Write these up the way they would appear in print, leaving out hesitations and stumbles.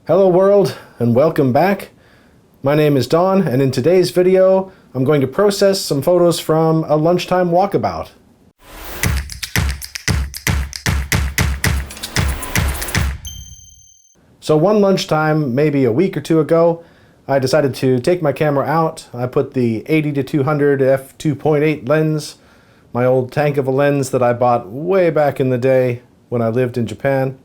Hello world, and welcome back. My name is Don, and in today's video, I'm going to process some photos from a lunchtime walkabout. So one lunchtime, maybe a week or two ago, I decided to take my camera out. I put the 80-200 f2.8 lens, my old tank of a lens that I bought way back in the day when I lived in Japan.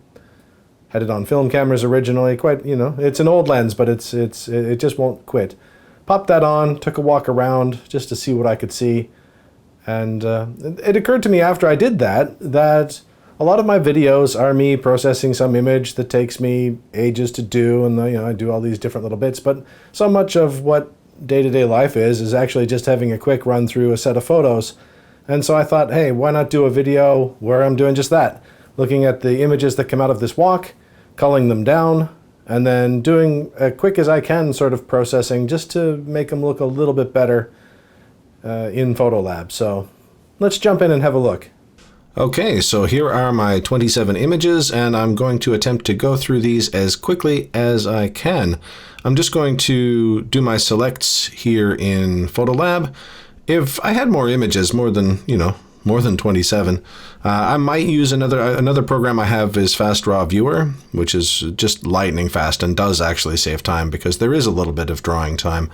Had it on film cameras originally, it's an old lens, but it just won't quit. Popped that on, took a walk around just to see what I could see. And it occurred to me after I did that a lot of my videos are me processing some image that takes me ages to do, and I do all these different little bits, but so much of what day-to-day life is actually just having a quick run through a set of photos. And so I thought, hey, why not do a video where I'm doing just that? Looking at the images that come out of this walk, culling them down, and then doing as quick as I can sort of processing just to make them look a little bit better in Photolab. So let's jump in and have a look. Okay, so here are my 27 images, and I'm going to attempt to go through these as quickly as I can. I'm just going to do my selects here in Photolab. If I had more images, more than 27. I might use another program I have is Fast Raw Viewer, which is just lightning fast and does actually save time because there is a little bit of drawing time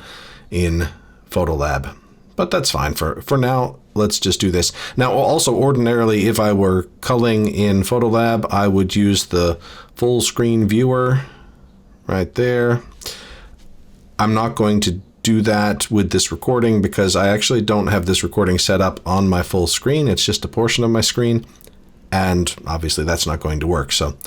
in Photolab. But that's fine for now. Let's just do this. Now, also ordinarily, if I were culling in Photolab, I would use the full screen viewer right there. I'm not going to do that with this recording because I actually don't have this recording set up on my full screen. It's just a portion of my screen, and obviously that's not going to work. So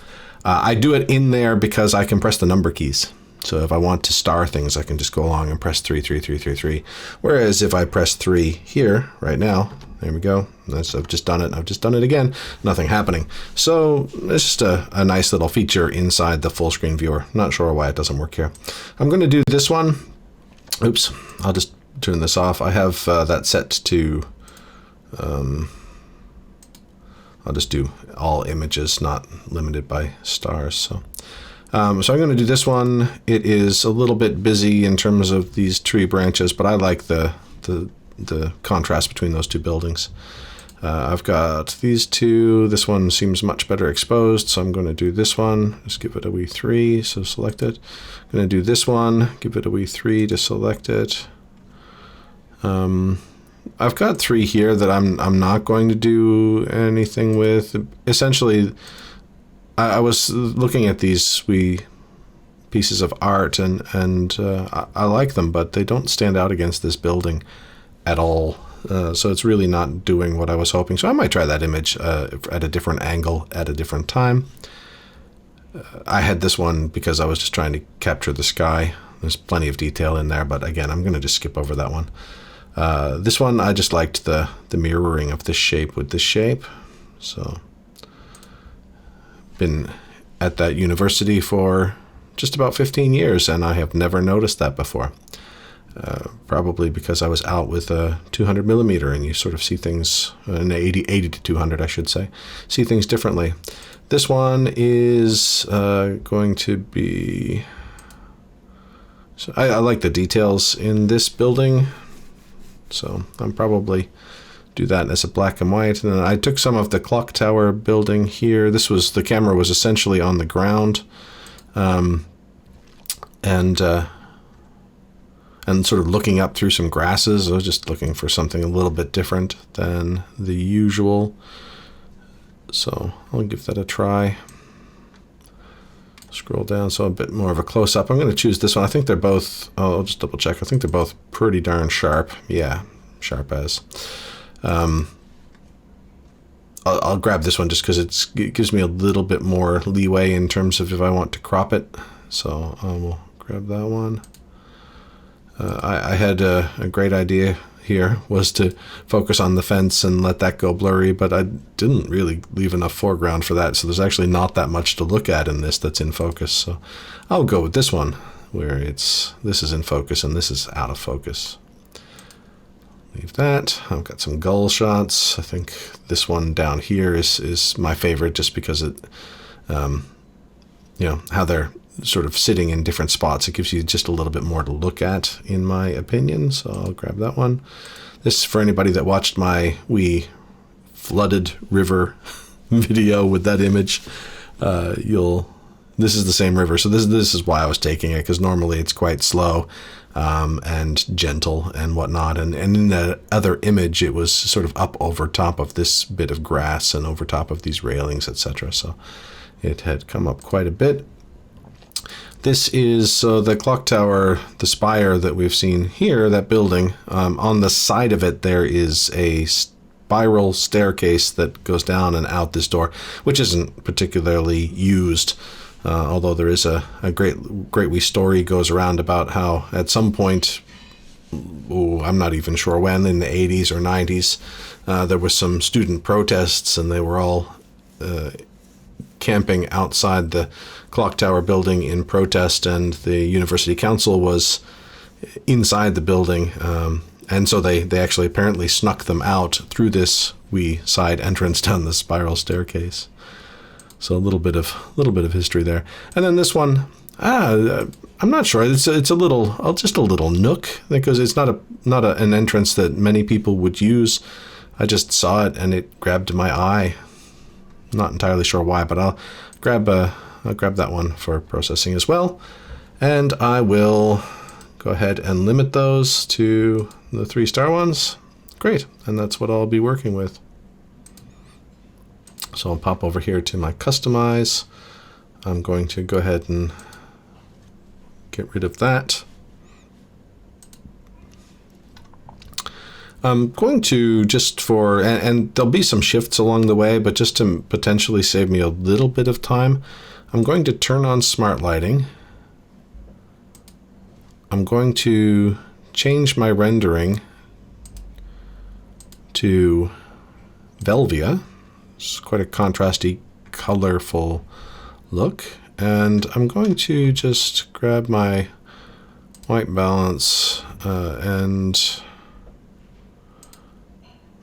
I do it in there because I can press the number keys. So if I want to star things, I can just go along and press 3, 3, 3, 3, 3. Whereas if I press 3 here right now, there we go. I've just done it. I've just done it again. Nothing happening. So it's just a nice little feature inside the full screen viewer. Not sure why it doesn't work here. I'm going to do this one. Oops, I'll just turn this off. I have that set to, I'll just do all images, not limited by stars. So I'm going to do this one. It is a little bit busy in terms of these tree branches, but I like the contrast between those two buildings. I've got these two. This one seems much better exposed, so I'm going to do this one. Just give it a wee 3, so select it. I'm going to do this one, give it a wee 3 to select it. I've got 3 here that I'm not going to do anything with. Essentially, I was looking at these wee pieces of art, and I like them, but they don't stand out against this building at all. So it's really not doing what I was hoping. So I might try that image at a different angle at a different time. I had this one because I was just trying to capture the sky. There's plenty of detail in there, but again, I'm going to just skip over that one. This one, I just liked the mirroring of this shape with this shape. So been at that university for just about 15 years, and I have never noticed that before. Probably because I was out with a 200 millimeter, and you sort of see things, an 80 to 200, I should say, see things differently. This one is going to be, so I like the details in this building, so I'm probably do that as a black and white. And then I took some of the clock tower building here. The camera was essentially on the ground, and sort of looking up through some grasses. I was just looking for something a little bit different than the usual. So I'll give that a try. Scroll down, so a bit more of a close-up. I'm going to choose this one. I think they're both, I'll just double check. I think they're both pretty darn sharp. Yeah, sharp as. I'll grab this one just because it gives me a little bit more leeway in terms of if I want to crop it. So I will grab that one. I had a great idea here, was to focus on the fence and let that go blurry, but I didn't really leave enough foreground for that, so there's actually not that much to look at in this that's in focus. So I'll go with this one, where this is in focus and this is out of focus. Leave that. I've got some gull shots. I think this one down here is my favorite, just because it how they're sort of sitting in different spots. It gives you just a little bit more to look at, in my opinion. So I'll grab that one. This is for anybody that watched my wee flooded river video with that image. This is the same river. So this is why I was taking it, because normally it's quite slow and gentle and whatnot. And in the other image, it was sort of up over top of this bit of grass and over top of these railings, etc. So it had come up quite a bit. This is the clock tower, the spire that we've seen here, that building. On the side of it, there is a spiral staircase that goes down and out this door, which isn't particularly used. Although there is a great wee story goes around about how at some point, I'm not even sure when, in the 80s or 90s, there was some student protests, and they were all camping outside the clock tower building in protest, and the university council was inside the building, and so they actually apparently snuck them out through this wee side entrance down the spiral staircase. So a little bit of history there. And then this one, I'm not sure. It's a little, just a little nook, because it's not an entrance that many people would use. I just saw it and it grabbed my eye. Not entirely sure why, but I'll grab that one for processing as well. And I will go ahead and limit those to the 3-star ones. Great, and that's what I'll be working with. So I'll pop over here to my customize. I'm going to go ahead and get rid of that. I'm going to and there'll be some shifts along the way, but just to potentially save me a little bit of time, I'm going to turn on smart lighting. I'm going to change my rendering to Velvia. It's quite a contrasty, colorful look. And I'm going to just grab my white balance and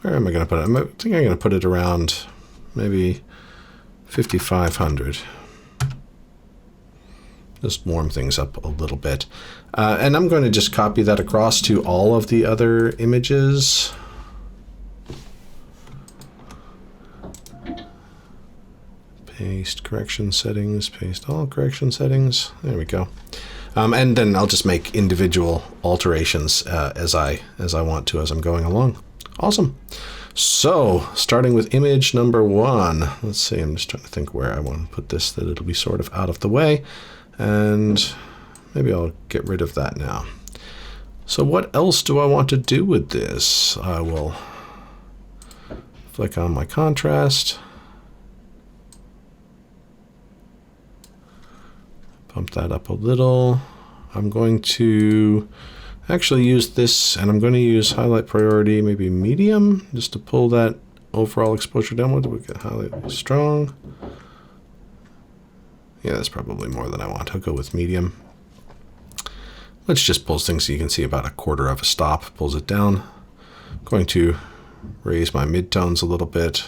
where am I going to put it? I think I'm going to put it around maybe 5500. Just warm things up a little bit. And I'm going to just copy that across to all of the other images. Paste correction settings, paste all correction settings. There we go. And then I'll just make individual alterations as I want to as I'm going along. Awesome. So starting with image number 1. Let's see, I'm just trying to think where I want to put this, that it'll be sort of out of the way. And maybe I'll get rid of that now. So what else do I want to do with this? I will flick on my contrast. Bump that up a little. I'm going to actually use this, and I'm going to use highlight priority, maybe medium, just to pull that overall exposure down. What do we get? Highlight strong. Yeah, that's probably more than I want. I'll go with medium. Which just pulls things so you can see about a quarter of a stop, pulls it down. I'm going to raise my midtones a little bit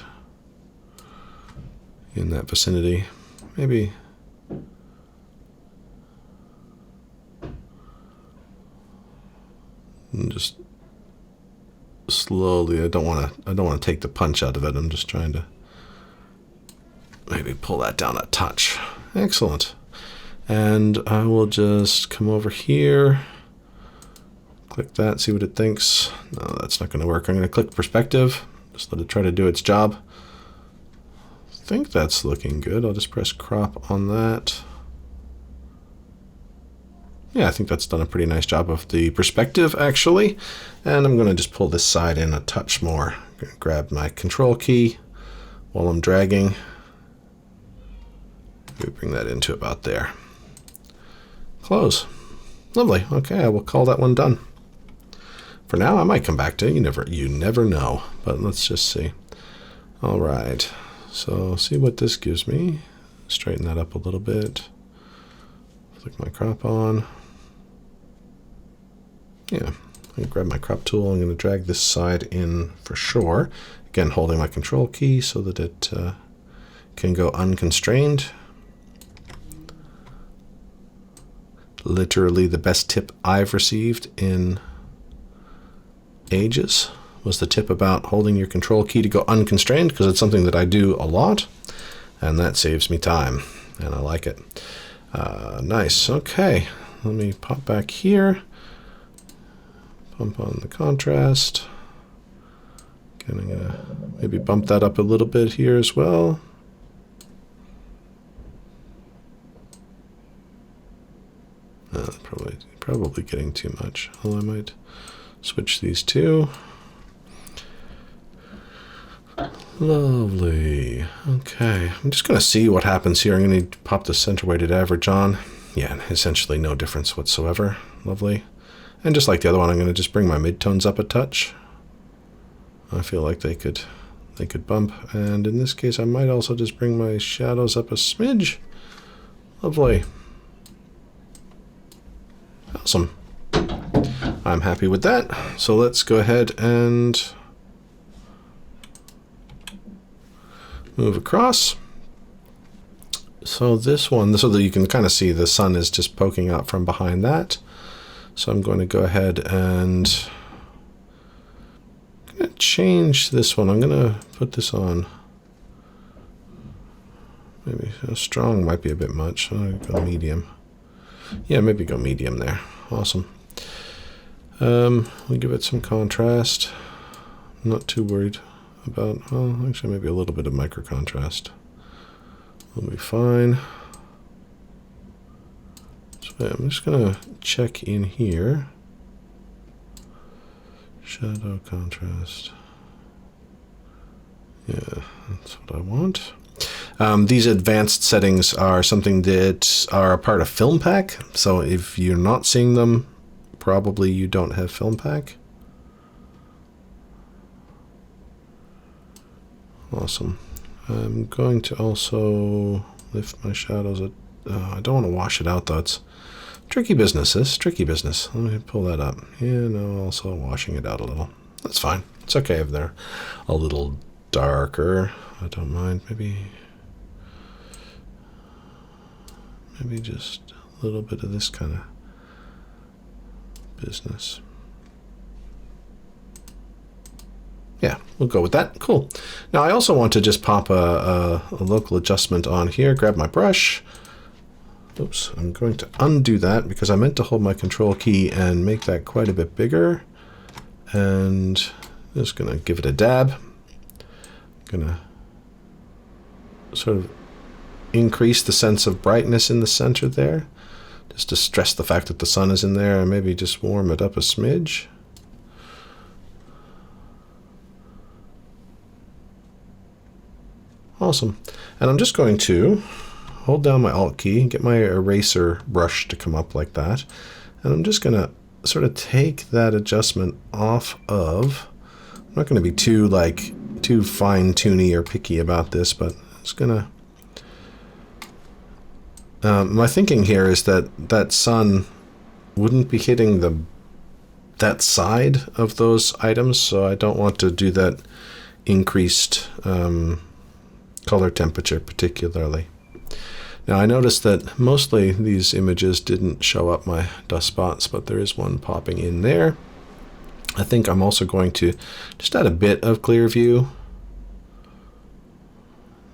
in that vicinity. Maybe and just slowly, I don't want to take the punch out of it. I'm just trying to maybe pull that down a touch. Excellent. And I will just come over here, click that, see what it thinks. No, that's not going to work. I'm going to click perspective, just let it try to do its job. I think that's looking good. I'll just press crop on that. Yeah, I think that's done a pretty nice job of the perspective, actually. And I'm going to just pull this side in a touch more. I'm going to grab my control key while I'm dragging. Maybe bring that into about there. Close. Lovely. Okay, I will call that one done. For now, I might come back to it. You never know. But let's just see. All right. So see what this gives me. Straighten that up a little bit. Flick my crop on. Yeah, I'm going to grab my crop tool. I'm going to drag this side in for sure. Again, holding my control key so that it can go unconstrained. literally the best tip I've received in ages was the tip about holding your control key to go unconstrained, because it's something that I do a lot, and that saves me time, and I like it. Nice. Okay, let me pop back here, pump on the contrast. Kind of gonna maybe bump that up a little bit here as well. Probably getting too much. Well, I might switch these two. Lovely. Okay, I'm just going to see what happens here. I'm going to pop the center weighted average on. Yeah, essentially no difference whatsoever. Lovely. And just like the other one, I'm going to just bring my midtones up a touch. I feel like they could bump. And in this case, I might also just bring my shadows up a smidge. Lovely. Awesome. I'm happy with that. So let's go ahead and move across. So this one, so that you can kind of see the sun is just poking out from behind that. So I'm going to go ahead and change this one. I'm going to put this on. Maybe strong might be a bit much. I'll go medium. Yeah, maybe go medium there. Awesome. We'll give it some contrast. I'm not too worried about, well, actually maybe a little bit of micro contrast will be fine. So yeah, I'm just gonna check in here. Shadow contrast. Yeah, that's what I want. These advanced settings are something that are a part of Film Pack. So if you're not seeing them, probably you don't have Film Pack. Awesome. I'm going to also lift my shadows. I don't want to wash it out though. It's tricky business. It's tricky business. Let me pull that up. Yeah, no, also washing it out a little. That's fine. It's okay if they're a little darker. I don't mind. Maybe just a little bit of this kind of business. Yeah, we'll go with that. Cool. Now I also want to just pop a local adjustment on here. Grab my brush. Oops, I'm going to undo that because I meant to hold my control key and make that quite a bit bigger. And just gonna give it a dab. Gonna sort of increase the sense of brightness in the center there, just to stress the fact that the sun is in there, and maybe just warm it up a smidge. Awesome. And I'm just going to hold down my Alt key, get my eraser brush to come up like that, and I'm just going to sort of take that adjustment off of. I'm not going to be too fine-tuney or picky about this, but I'm just going to. My thinking here is that that sun wouldn't be hitting that side of those items, so I don't want to do that increased color temperature particularly. Now I noticed that mostly these images didn't show up my dust spots, but there is one popping in there. I think I'm also going to just add a bit of clear view,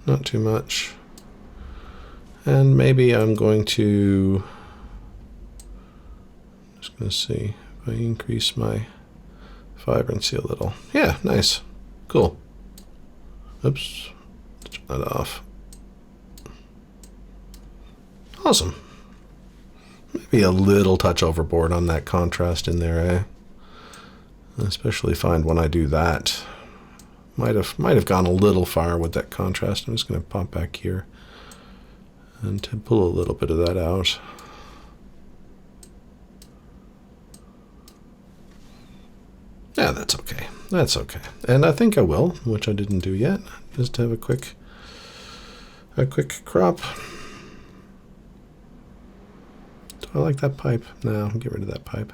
not too much. And maybe I'm going to, just going to see if I increase my vibrancy a little. Yeah, nice. Cool. Oops. Turn that off. Awesome. Maybe a little touch overboard on that contrast in there, eh? I especially find when I do that. Might have gone a little far with that contrast. I'm just going to pop back here and to pull a little bit of that out. Yeah, that's okay. That's okay. And I think I will, which I didn't do yet. Just have a quick crop. Do I like that pipe? No, get rid of that pipe.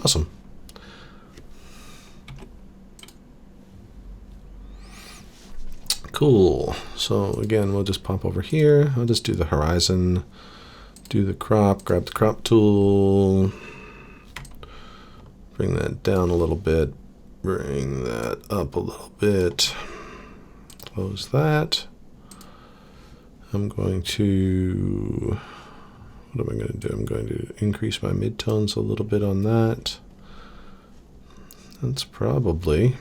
Awesome. cool. So again, we'll just pop over here. I'll just do the horizon, do the crop, grab the crop tool, bring that down a little bit, bring that up a little bit, close that. I'm going to, what am I going to do? I'm going to increase my midtones a little bit on that. That's probably,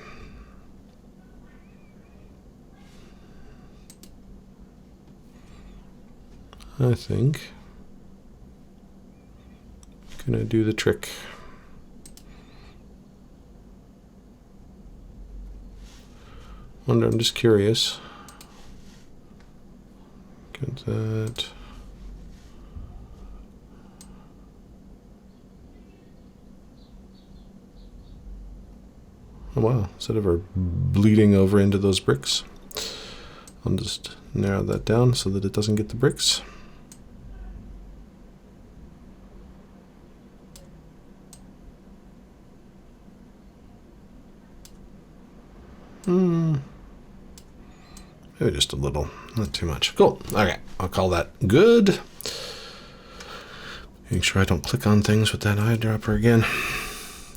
I think, gonna do the trick. Wonder, I'm just curious. Get that. Oh wow, is that ever bleeding over into those bricks? I'll just narrow that down so that it doesn't get the bricks. Maybe just a little, not too much. Cool. Okay, I'll call that good. Make sure I don't click on things with that eyedropper again.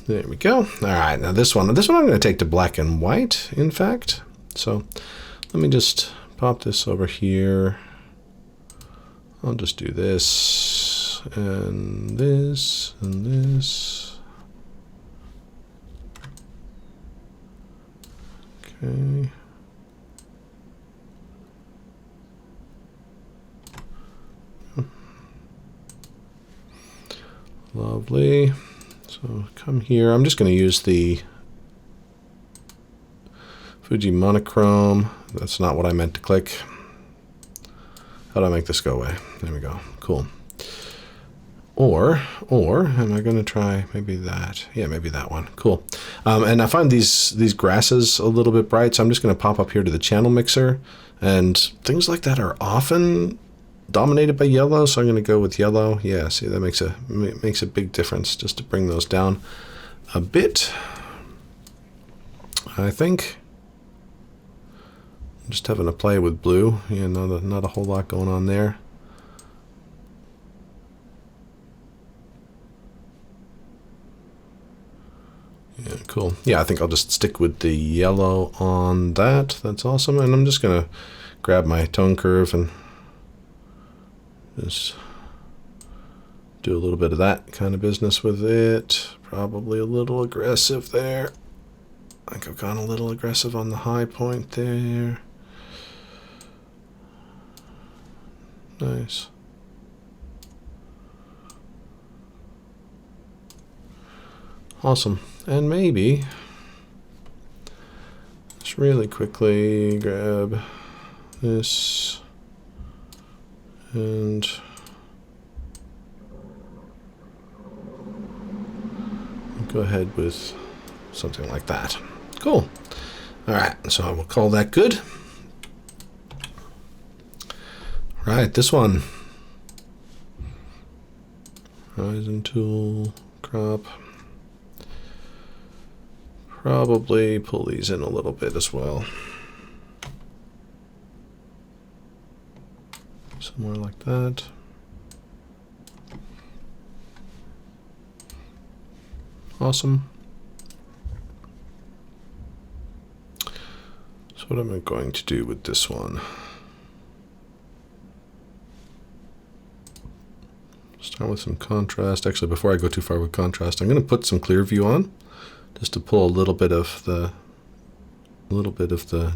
There we go. All right, now this one I'm going to take to black and white, in fact. So let me just pop this over here. I'll just do this and this and this. Okay. Lovely. So come here. I'm just going to use the Fuji monochrome. That's not what I meant to click. How do I make this go away? There we go. Cool. Or am I going to try maybe that? Yeah, maybe that one. Cool. And I find these grasses a little bit bright, so I'm just going to pop up here to the channel mixer, and things like that are often dominated by yellow, so I'm going to go with yellow. Yeah, see, that makes a big difference just to bring those down a bit. I think I'm just having a play with blue. Yeah, not a whole lot going on there. Yeah, cool. Yeah, I think I'll just stick with the yellow on that. That's awesome. And I'm just going to grab my tone curve and just do a little bit of that kind of business with it. Probably a little aggressive there. I think I've gone a little aggressive on the high point there. Nice. Awesome. And maybe just really quickly grab this and go ahead with something like that. Cool. All right, so I will call that good. All right, this one. Horizon tool, crop. Probably pull these in a little bit as well. Somewhere like that. Awesome. So what am I going to do with this one? Start with some contrast. Actually, before I go too far with contrast, I'm going to put some clear view on, just to pull a little bit of the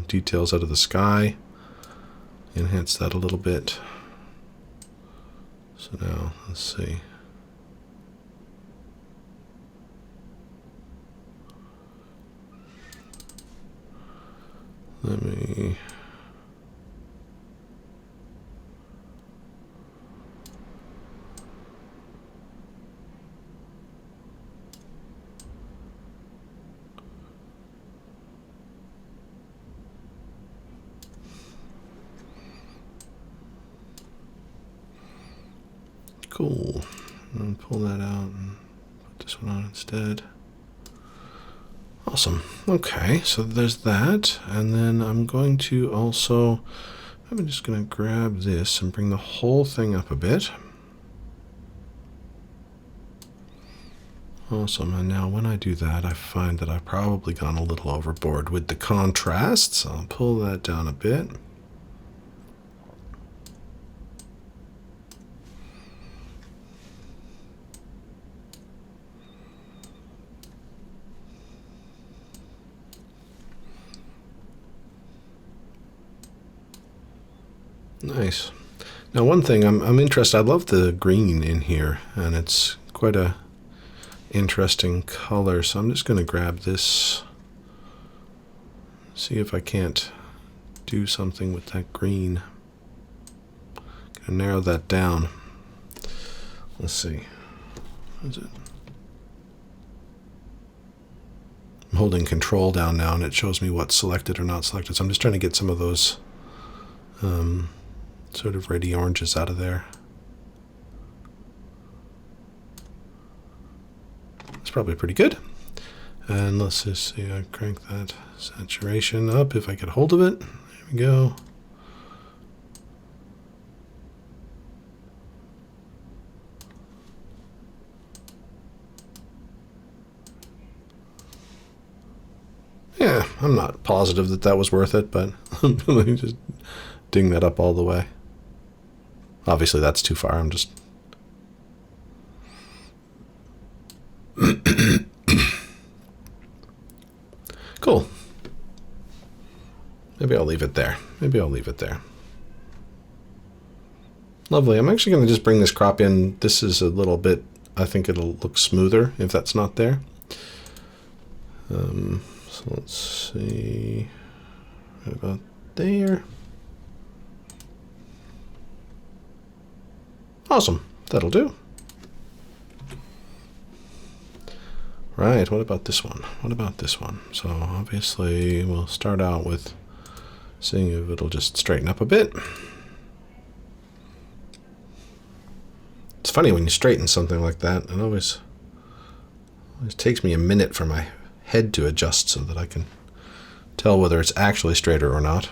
details out of the sky. Enhance that a little bit. So now let's see. Let me cool. I'm gonna pull that out and put this one on instead. Awesome. Okay, so there's that. And then I'm going to also, I'm just going to grab this and bring the whole thing up a bit. Awesome. And now when I do that, I find that I've probably gone a little overboard with the contrast. So I'll pull that down a bit. Nice. Now one thing I'm interested, I love the green in here, and it's quite a interesting color, so I'm just going to grab this, see if I can't do something with that green. Gonna narrow that down. Let's see. What is it? I'm holding control down now and it shows me what's selected or not selected, so I'm just trying to get some of those sort of reddy oranges out of there. It's probably pretty good. And let's just see, I crank that saturation up if I get a hold of it. There we go. Yeah, I'm not positive that that was worth it, but let me just ding that up all the way. Obviously that's too far, I'm just... Cool. Maybe I'll leave it there. Maybe I'll leave it there. Lovely. I'm actually going to just bring this crop in. This is a little bit, I think it'll look smoother if that's not there. So let's see. Right about there. Awesome. That'll do. Right, what about this one? What about this one? So obviously we'll start out with seeing if it'll just straighten up a bit. It's funny when you straighten something like that, it always takes me a minute for my head to adjust so that I can tell whether it's actually straighter or not.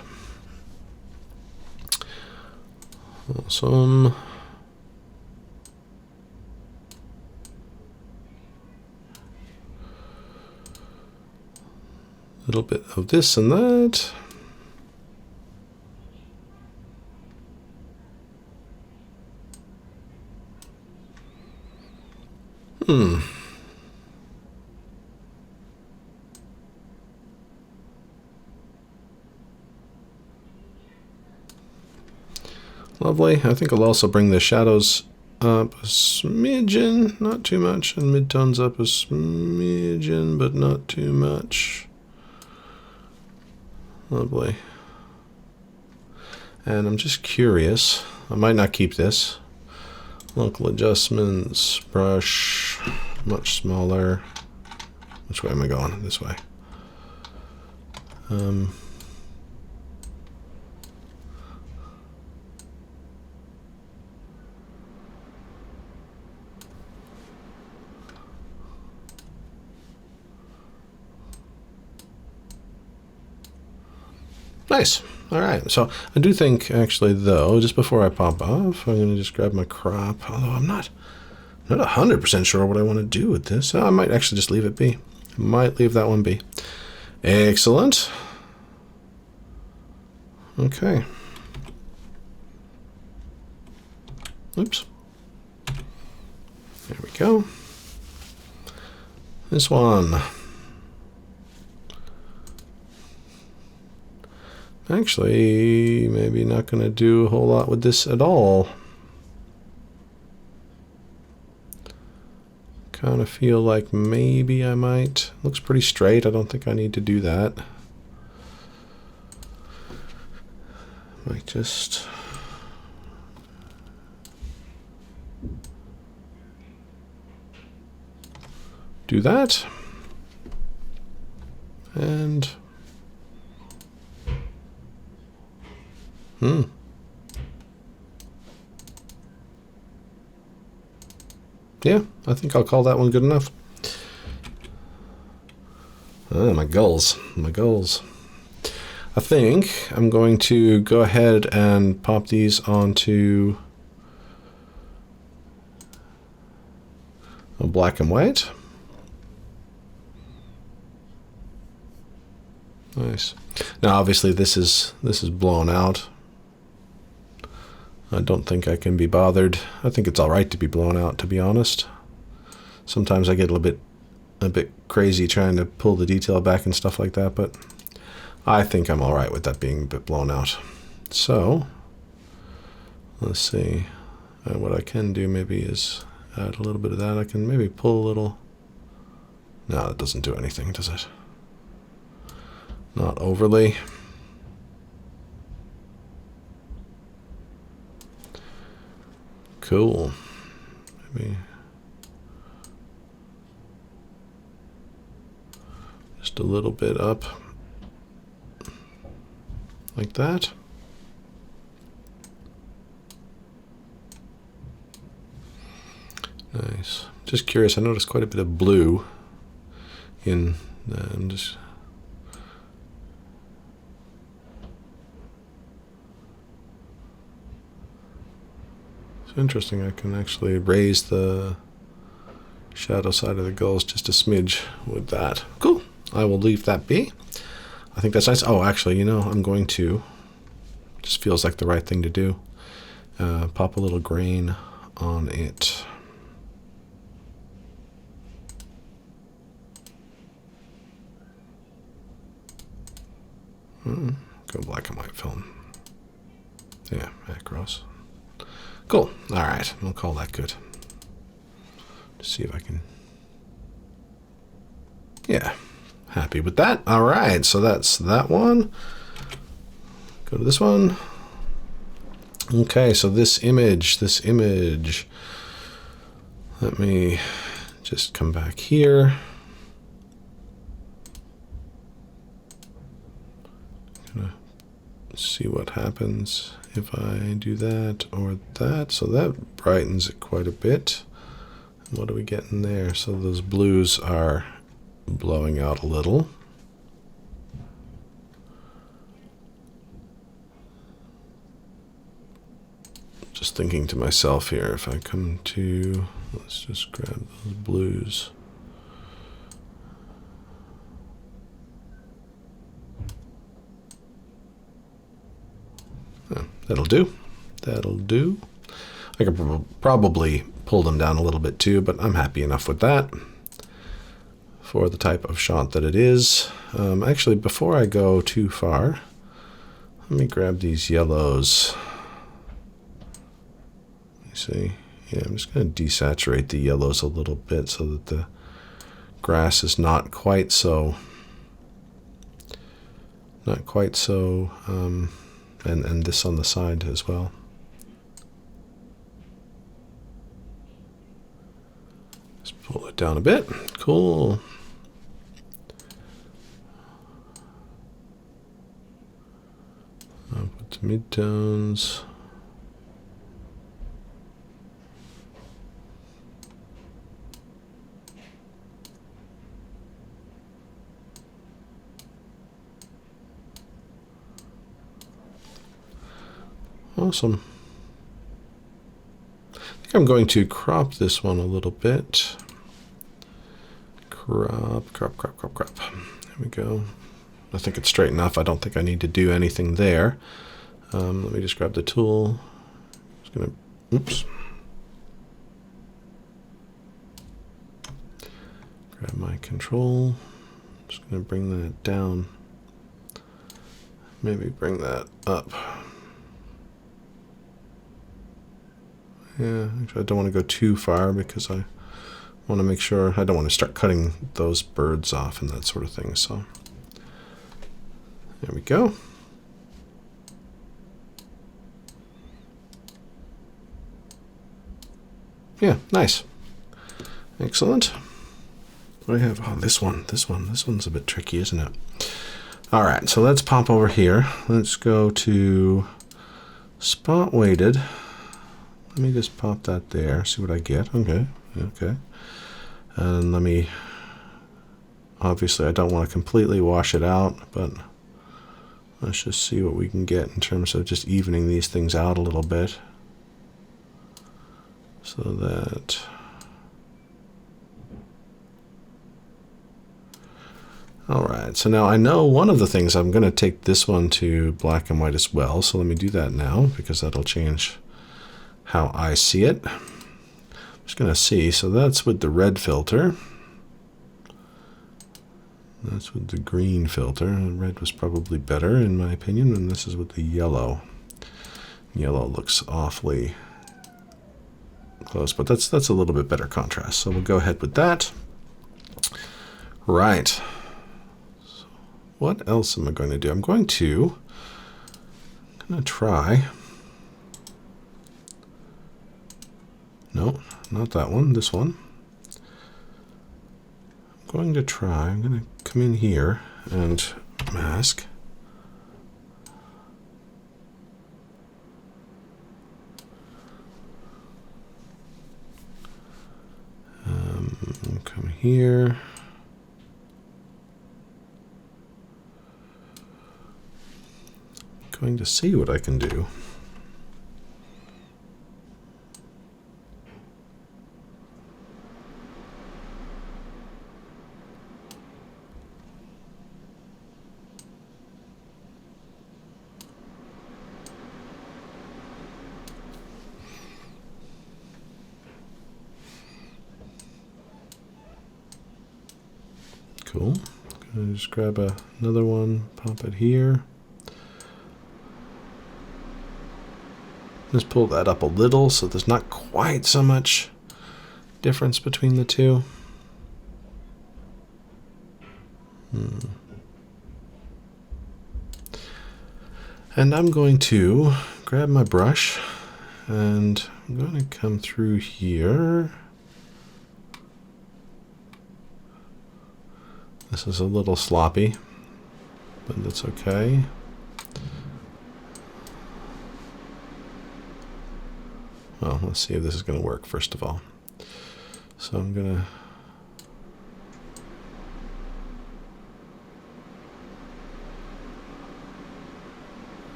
Awesome. Little bit of this and that. Lovely. I think I'll also bring the shadows up a smidgen, not too much, and midtones up a smidgen, but not too much. Lovely. And I'm just curious, I might not keep this. Local adjustments, brush, much smaller. Which way am I going? This way. Nice. All right. So I do think, actually, though, just before I pop off, I'm going to just grab my crop. Although I'm not 100% sure what I want to do with this. I might actually just leave it be. Might leave that one be. Excellent. Okay. Oops. There we go. This one. Actually, maybe not going to do a whole lot with this at all. Kind of feel like maybe I might. Looks pretty straight. I don't think I need to do that. Might just... do that. And... yeah, I think I'll call that one good enough. My gulls, my gulls. I think I'm going to go ahead and pop these onto a black and white. Nice. Now obviously this is blown out. I don't think I can be bothered. I think it's all right to be blown out, to be honest. Sometimes I get a bit crazy trying to pull the detail back and stuff like that, but I think I'm all right with that being a bit blown out. So let's see. What I can do maybe is add a little bit of that. I can maybe pull a little. No, that doesn't do anything, does it? Not overly. Cool. Maybe just a little bit up like that. Nice. Just curious, I noticed quite a bit of blue in just it's interesting. I can actually raise the shadow side of the gulls just a smidge with that. Cool. I will leave that be. I think that's nice. Oh, actually, you know, I'm going to, just feels like the right thing to do, pop a little grain on it. Go black and white film. Yeah, macros. Cool. All right, we'll call that good. Just see if I can. Yeah, happy with that. All right, so that's that one. Go to this one. Okay, so this image. Let me just come back here. Gonna see what happens if I do that or that. So that brightens it quite a bit. And what are we getting there? So those blues are blowing out a little. Just thinking to myself here, if I come to, let's just grab those blues. That'll do. That'll do. I could probably pull them down a little bit too, but I'm happy enough with that for the type of shot that it is. Actually, before I go too far, let me grab these yellows. Let me see. Yeah, I'm just going to desaturate the yellows a little bit so that the grass is not quite so and this on the side as well. Just pull it down a bit. Cool. I'll put the midtones. Awesome. I think I'm going to crop this one a little bit. Crop. There we go. I think it's straight enough. I don't think I need to do anything there. Let me just grab the tool. Just gonna, oops. Grab my control. Just gonna bring that down. Maybe bring that up. Yeah, actually I don't want to go too far because I want to make sure I don't want to start cutting those birds off and that sort of thing. So there we go. Yeah, nice. Excellent. What do I have? Oh, this one's a bit tricky, isn't it? All right, so let's pop over here. Let's go to spot weighted. Let me just pop that there, see what I get. Okay. And let me Obviously, I don't want to completely wash it out, but let's just see what we can get in terms of just evening these things out a little bit. So that all right, so now I know one of the things, I'm going to take this one to black and white as well. So let me do that now, because that'll change how I see it. I'm just going to see. So that's with the red filter. That's with the green filter. The red was probably better in my opinion. And this is with the yellow. Yellow looks awfully close, but that's a little bit better contrast. So we'll go ahead with that. Right. What else am I going to do? I'm going to try. No, not that one, this one. I'm going to come in here and mask. Come here. Going to see what I can do. Cool. Gonna just grab another one, pop it here. Just pull that up a little so there's not quite so much difference between the two. And I'm going to grab my brush and I'm going to come through here. This is a little sloppy, but that's okay. Well, let's see if this is going to work first of all. So I'm going to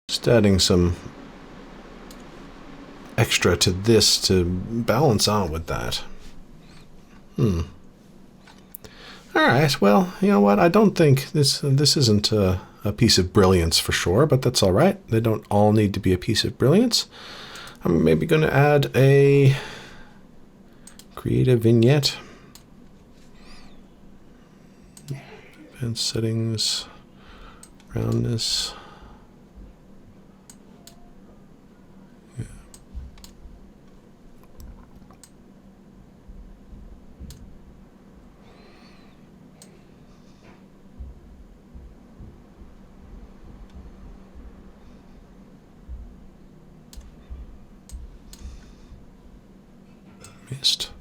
just adding some extra to this to balance out with that. All right, well, you know what? I don't think this isn't a piece of brilliance for sure, but that's all right. They don't all need to be a piece of brilliance. I'm maybe going to add a creative vignette. And settings, roundness. Yeah. Missed.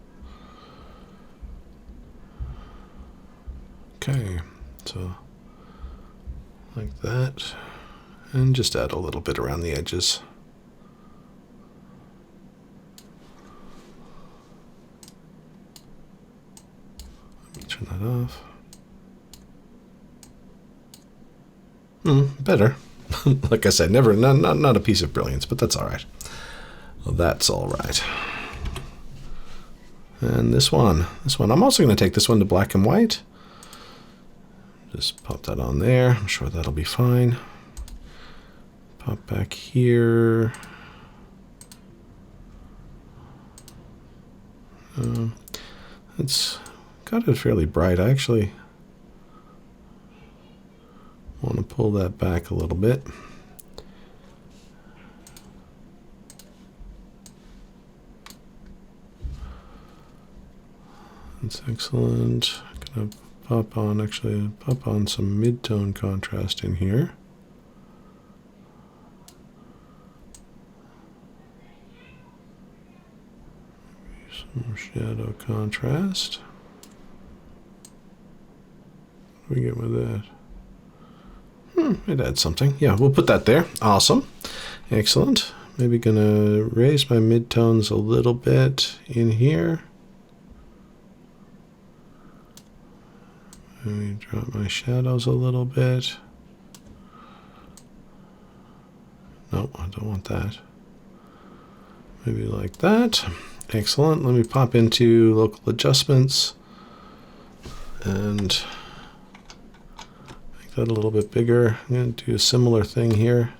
Okay, so like that, and just add a little bit around the edges. Let me turn that off. Better. Like I said, not a piece of brilliance, but that's all right. Well, that's all right. And this one, I'm also going to take this one to black and white. Just pop that on there. I'm sure that'll be fine. Pop back here. It's got it fairly bright. I actually want to pull that back a little bit. That's excellent. Gonna pop on some mid-tone contrast in here. Some shadow contrast. What do we get with that? It adds something. Yeah, we'll put that there. Awesome. Excellent. Maybe gonna raise my mid-tones a little bit in here. Let me drop my shadows a little bit. No, I don't want that. Maybe like that. Excellent. Let me pop into local adjustments and make that a little bit bigger. I'm going to do a similar thing here.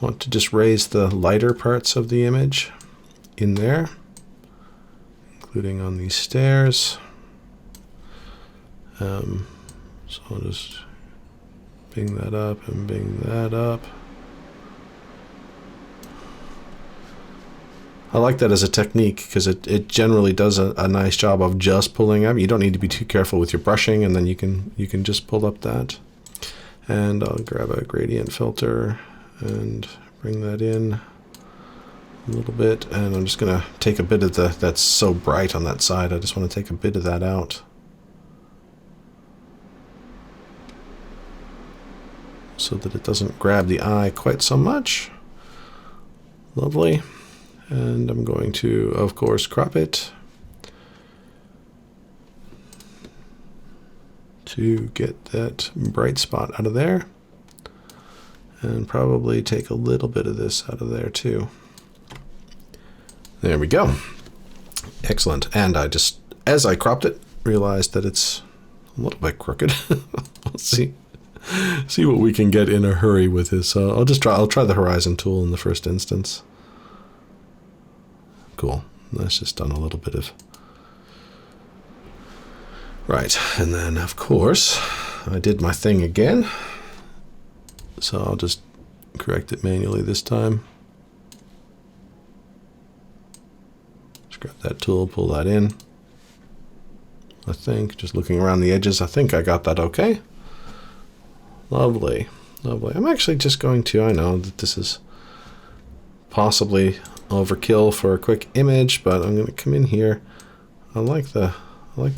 I want to just raise the lighter parts of the image in there, including on these stairs. So I'll just bing that up and bing that up. I like that as a technique because it generally does a nice job of just pulling up. You don't need to be too careful with your brushing, and then you can just pull up that. And I'll grab a gradient filter and bring that in a little bit, and I'm just gonna take a bit of that's so bright on that side. I just want to take a bit of that out so that it doesn't grab the eye quite so much. Lovely. And I'm going to, of course, crop it to get that bright spot out of there. And probably take a little bit of this out of there too. There we go. Excellent. And I just, as I cropped it, realized that it's a little bit crooked. Let's see what we can get in a hurry with this. So I'll try the horizon tool in the first instance. Cool. That's just done a little bit of... Right, and then of course I did my thing again. So I'll just correct it manually this time. Just grab that tool, pull that in. I think, just looking around the edges, I think I got that okay. Lovely, lovely. I'm actually just going to, I know that this is possibly overkill for a quick image, but I'm going to come in here. I like the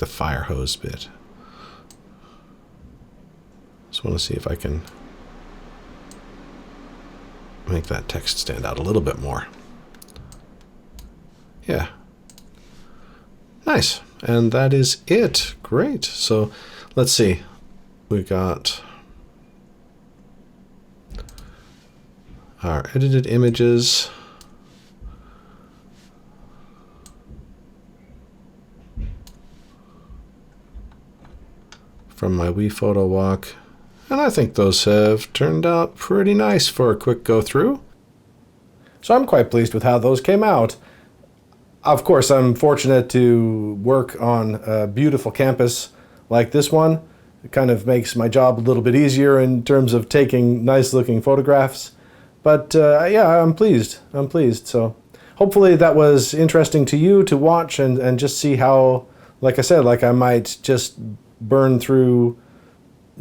fire hose bit. Just want to see if I can make that text stand out a little bit more. Yeah. Nice. And that is it. Great. So let's see. We got our edited images. From my Wii Photo Walk, and I think those have turned out pretty nice for a quick go through. So I'm quite pleased with how those came out. Of course, I'm fortunate to work on a beautiful campus like this one. It kind of makes my job a little bit easier in terms of taking nice looking photographs. But yeah, I'm pleased. So hopefully that was interesting to you to watch and just see how, like I said, like I might just burn through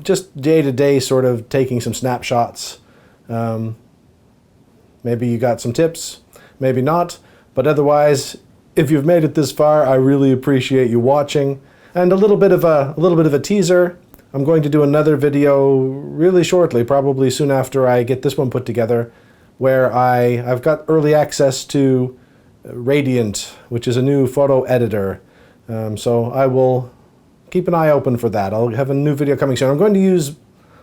just day-to-day sort of taking some snapshots. Maybe you got some tips, maybe not, but otherwise, if you've made it this far, I really appreciate you watching. And a little bit of a teaser. I'm going to do another video really shortly, probably soon after I get this one put together, where I've got early access to Radiant, which is a new photo editor. So I will keep an eye open for that. I'll have a new video coming soon. I'm going to use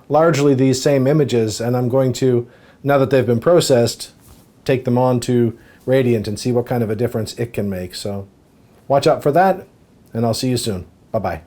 largely these same images, and I'm going to, now that they've been processed, take them on to Radiant and see what kind of a difference it can make. So watch out for that, and I'll see you soon. Bye-bye.